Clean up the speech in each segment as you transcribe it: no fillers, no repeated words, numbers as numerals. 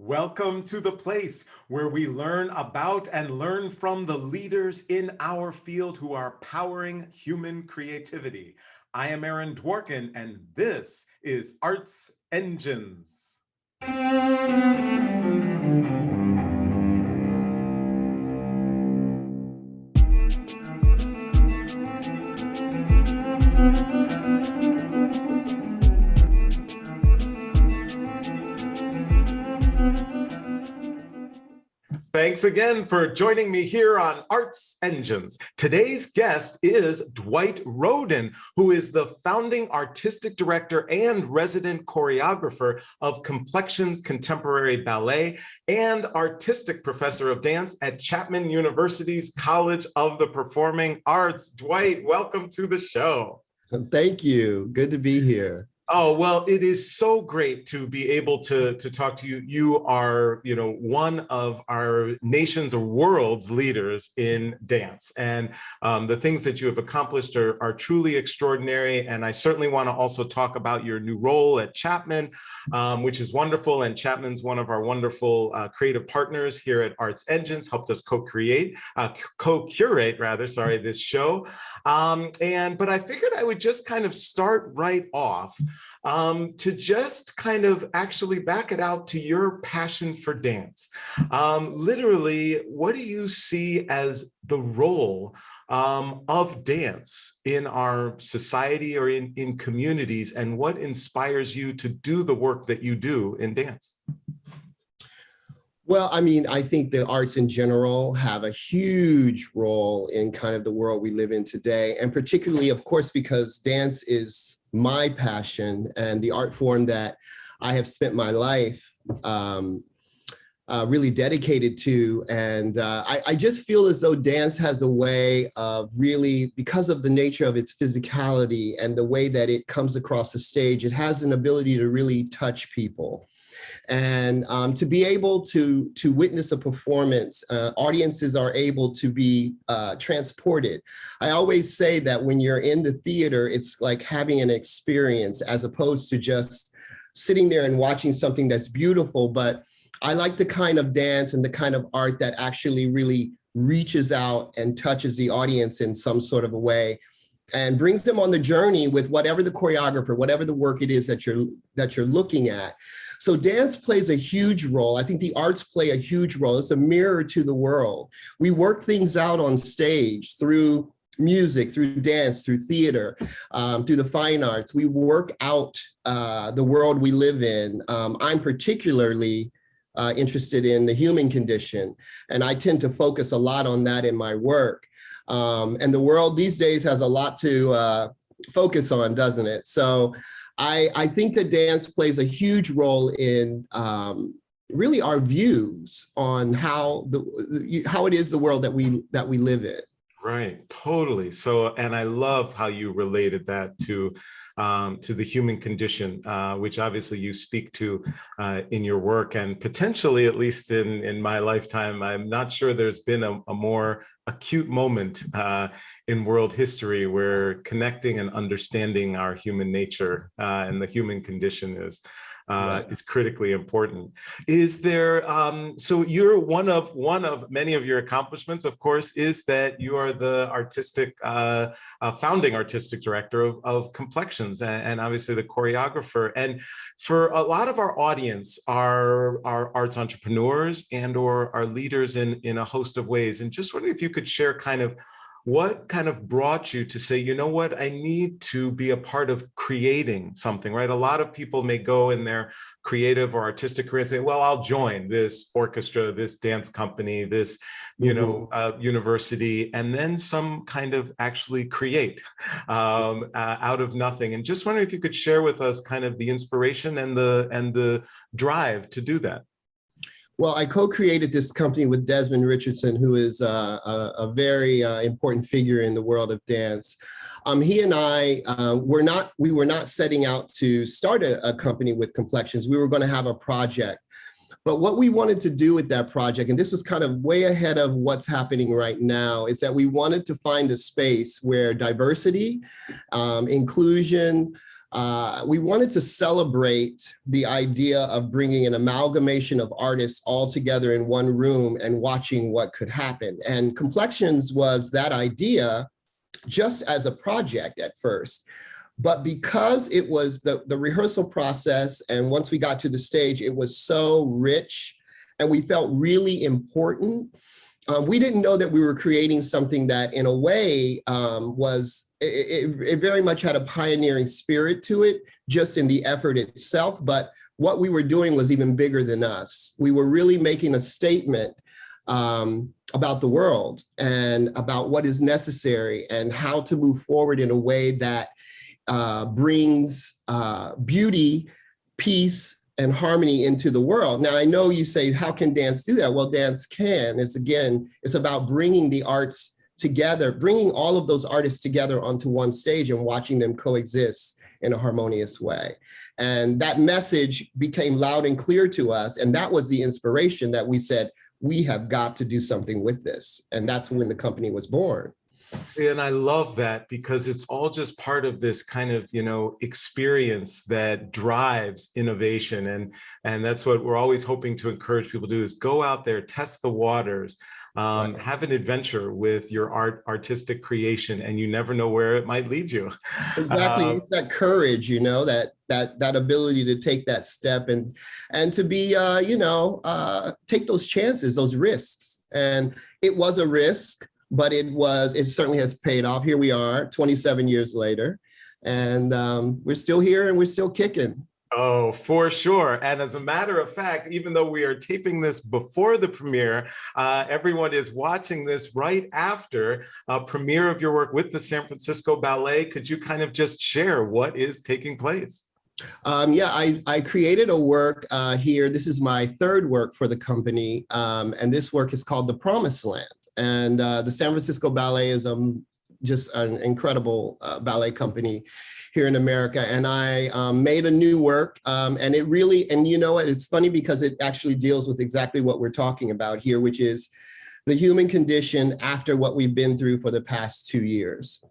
Welcome to the place where we learn about and learn from the leaders in our field who are powering human creativity. I am Aaron Dworkin, and this is Arts Engines. Thanks again for joining me here on Arts Engines. Today's guest is Dwight Roden, who is the founding artistic director and resident choreographer of Complexions Contemporary Ballet and artistic professor of dance at Chapman University's College of the Performing Arts. Dwight, welcome to the show. Thank you. Good to be here. Oh, well, it is so great to be able to talk to you. You are, one of our nation's or world's leaders in dance. And the things that you have accomplished are truly extraordinary. And I certainly want to also talk about your new role at Chapman, which is wonderful. And Chapman's one of our wonderful creative partners here at Arts Engines, helped us co-curate this show. But I figured I would just kind of start right off to just kind of actually back it out to your passion for dance. Literally, what do you see as the role of dance in our society or in communities, and what inspires you to do the work that you do in dance? Well, I mean, I think the arts in general have a huge role in kind of the world we live in today, and particularly, of course, because dance is my passion and the art form that I have spent my life really dedicated to. And I just feel as though dance has a way of really, because of the nature of its physicality and the way that it comes across the stage, it has an ability to really touch people. And to be able to witness a performance, audiences are able to be transported. I always say that when you're in the theater, it's like having an experience as opposed to just sitting there and watching something that's beautiful. But I like the kind of dance and the kind of art that actually really reaches out and touches the audience in some sort of a way and brings them on the journey with whatever the choreographer, whatever the work it is that you're looking at. So dance plays a huge role. I think the arts play a huge role. It's a mirror to the world. We work things out on stage through music, through dance, through theater, through the fine arts. We work out the world we live in. I'm particularly interested in the human condition, and I tend to focus a lot on that in my work. And the world these days has a lot to focus on, doesn't it? So I think that dance plays a huge role in really our views on how it is the world that we live in. Right, totally. So, and I love how you related that to the human condition, which obviously you speak to in your work, and potentially, at least in my lifetime, I'm not sure there's been a more acute moment in world history where connecting and understanding our human nature and the human condition is critically important. Is there, so you're one of many of your accomplishments, of course, is that you are the founding artistic director of Complexions, and obviously the choreographer. And for a lot of our audience are arts entrepreneurs or are leaders in a host of ways. And just wondering if you could share kind of what kind of brought you to say, you know what, I need to be a part of creating something, right? A lot of people may go in their creative or artistic career and say, well, I'll join this orchestra, this dance company, this, university, and then some kind of actually create out of nothing. And just wondering if you could share with us kind of the inspiration and the drive to do that. Well, I co-created this company with Desmond Richardson, who is a very important figure in the world of dance. He and I we were not setting out to start a company with Complexions. We were going to have a project. But what we wanted to do with that project, and this was kind of way ahead of what's happening right now, is that we wanted to find a space where diversity, inclusion, we wanted to celebrate the idea of bringing an amalgamation of artists all together in one room and watching what could happen. And Complexions was that idea just as a project at first. But because it was the rehearsal process, and once we got to the stage, it was so rich and we felt really important. We didn't know that we were creating something that in a way it very much had a pioneering spirit to it, just in the effort itself. But what we were doing was even bigger than us. We were really making a statement about the world and about what is necessary and how to move forward in a way that brings beauty, peace, and harmony into the world. Now, I know you say, how can dance do that? Well, dance can. It's about bringing the arts together, bringing all of those artists together onto one stage and watching them coexist in a harmonious way. And that message became loud and clear to us. And that was the inspiration that we said, we have got to do something with this. And that's when the company was born. And I love that, because it's all just part of this kind of, experience that drives innovation. And that's what we're always hoping to encourage people to do, is go out there, test the waters, right. Have an adventure with your artistic creation, and you never know where it might lead you. Exactly. That courage, that ability to take that step and to be, take those chances, those risks. And it was a risk, but it certainly has paid off. Here we are 27 years later, and we're still here and we're still kicking. Oh, for sure. And as a matter of fact, even though we are taping this before the premiere, everyone is watching this right after premiere of your work with the San Francisco Ballet. Could you kind of just share what is taking place? I created a work here. This is my third work for the company. And this work is called The Promised Land. And the San Francisco Ballet is just an incredible ballet company here in America. And I made a new work, and it really, and it's funny because it actually deals with exactly what we're talking about here, which is the human condition after what we've been through for the past 2 years.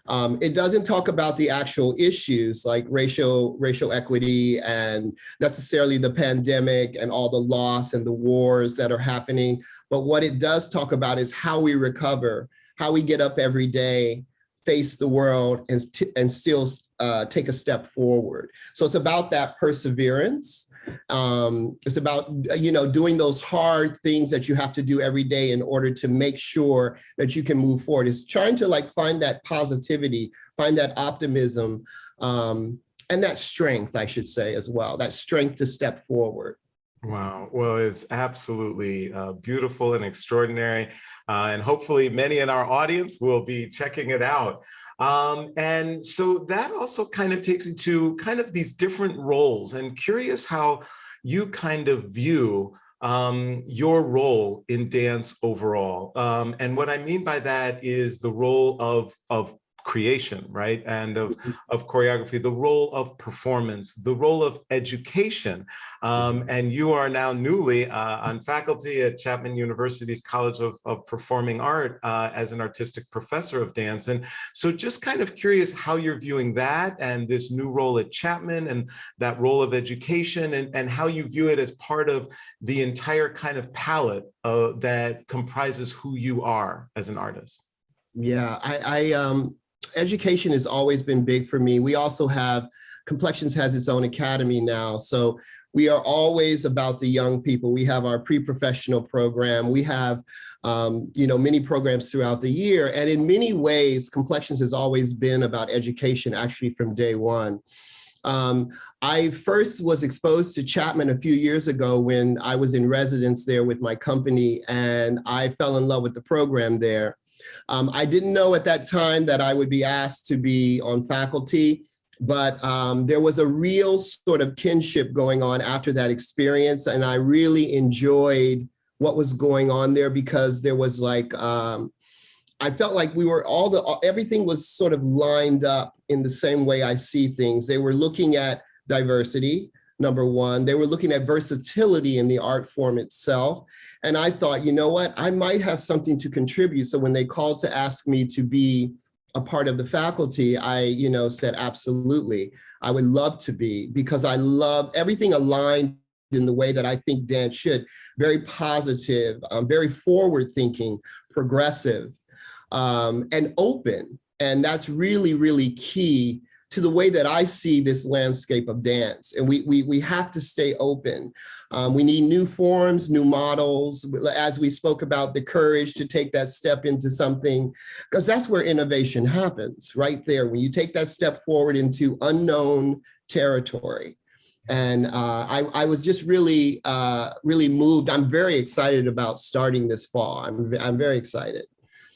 It doesn't talk about the actual issues like racial equity and necessarily the pandemic and all the loss and the wars that are happening. But what it does talk about is how we recover, how we get up every day, face the world, and still take a step forward. So it's about that perseverance. It's about, doing those hard things that you have to do every day in order to make sure that you can move forward. It's trying to find that positivity, find that optimism, and that strength, I should say, as well, that strength to step forward. Wow. Well, it's absolutely beautiful and extraordinary. And hopefully many in our audience will be checking it out. And so that also kind of takes you to kind of these different roles, and curious how you kind of view your role in dance overall. And what I mean by that is the role of creation, right? And of choreography, the role of performance, the role of education. And you are now newly on faculty at Chapman University's College of Performing Art as an artistic professor of dance. And so just kind of curious how you're viewing that and this new role at Chapman and that role of education, and how you view it as part of the entire kind of palette that comprises who you are as an artist. Yeah, education has always been big for me. We also have, Complexions has its own academy now. So we are always about the young people. We have our pre-professional program. We have, many programs throughout the year. And in many ways, Complexions has always been about education, actually from day one. I first was exposed to Chapman a few years ago when I was in residence there with my company, and I fell in love with the program there. I didn't know at that time that I would be asked to be on faculty, but there was a real sort of kinship going on after that experience. And I really enjoyed what was going on there, because there was I felt like we were everything was sort of lined up in the same way I see things. They were looking at diversity, number one. They were looking at versatility in the art form itself. And I thought, you know what, I might have something to contribute. So when they called to ask me to be a part of the faculty, I, said, absolutely, I would love to be, because I love everything aligned in the way that I think dance should. Very positive, very forward thinking, progressive, and open. And that's really, really key to the way that I see this landscape of dance. And we have to stay open. We need new forms, new models, as we spoke about, the courage to take that step into something, because that's where innovation happens, right there, when you take that step forward into unknown territory. And I was just really, really moved. I'm very excited about starting this fall. I'm very excited.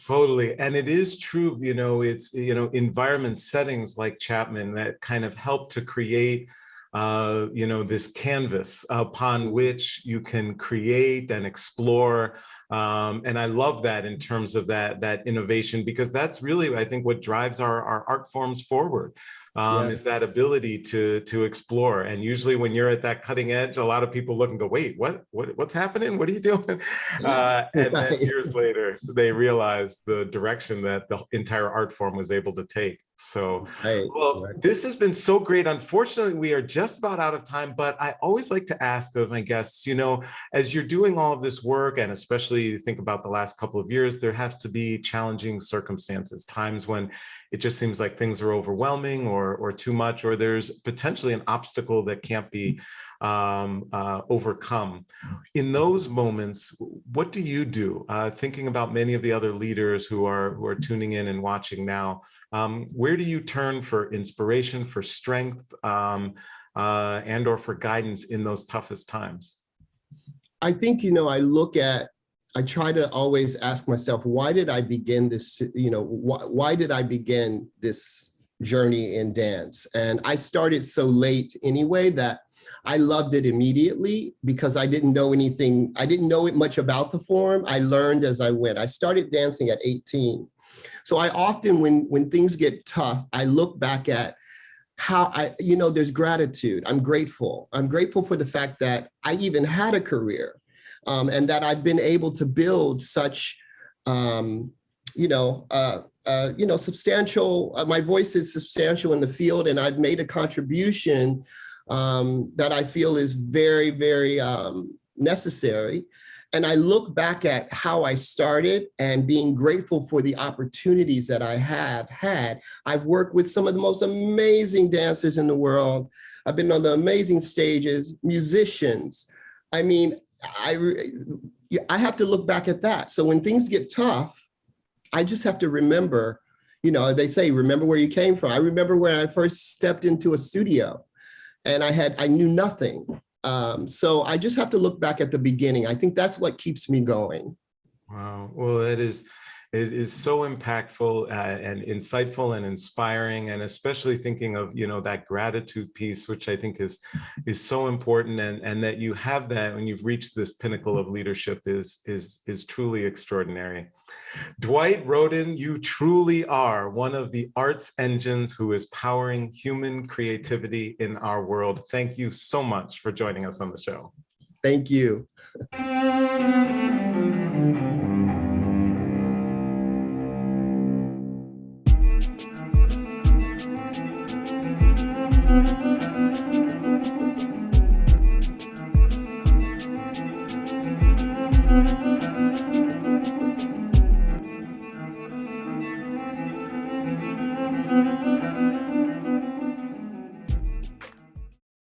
Totally. And it is true, it's, environment settings like Chapman that kind of help to create, this canvas upon which you can create and explore. And I love that in terms of that innovation, because that's really, I think, what drives our art forms forward. Is that ability to explore. And usually when you're at that cutting edge, a lot of people look and go, wait, what's happening? What are you doing? And then years later, they realize the direction that the entire art form was able to take. So, well, this has been so great. Unfortunately, we are just about out of time, but I always like to ask of my guests, as you're doing all of this work, and especially think about the last couple of years, there has to be challenging circumstances, times when it just seems like things are overwhelming or too much, or there's potentially an obstacle that can't be overcome. In those moments, what do you do? Thinking about many of the other leaders who are tuning in and watching now, where do you turn for inspiration, for strength, and or for guidance in those toughest times? I think, I try to always ask myself, why did I begin this, why did I begin this journey in dance? And I started so late anyway that I loved it immediately, because I didn't know anything. I didn't know much about the form. I learned as I went. I started dancing at 18. So I often, when things get tough, I look back at how there's gratitude. I'm grateful. I'm grateful for the fact that I even had a career. And that I've been able to build such, substantial, my voice is substantial in the field, and I've made a contribution that I feel is very, very necessary. And I look back at how I started and being grateful for the opportunities that I have had. I've worked with some of the most amazing dancers in the world. I've been on the amazing stages, musicians. I mean, I have to look back at that. So when things get tough, I just have to remember, they say, remember where you came from. I remember when I first stepped into a studio and I knew nothing. So I just have to look back at the beginning. I think that's what keeps me going. Wow. Well, it is so impactful and insightful and inspiring, and especially thinking of that gratitude piece, which I think is so important, and that you have that when you've reached this pinnacle of leadership is truly extraordinary. Dwight Roden, you truly are one of the arts engines who is powering human creativity in our world. Thank you so much for joining us on the show. Thank you.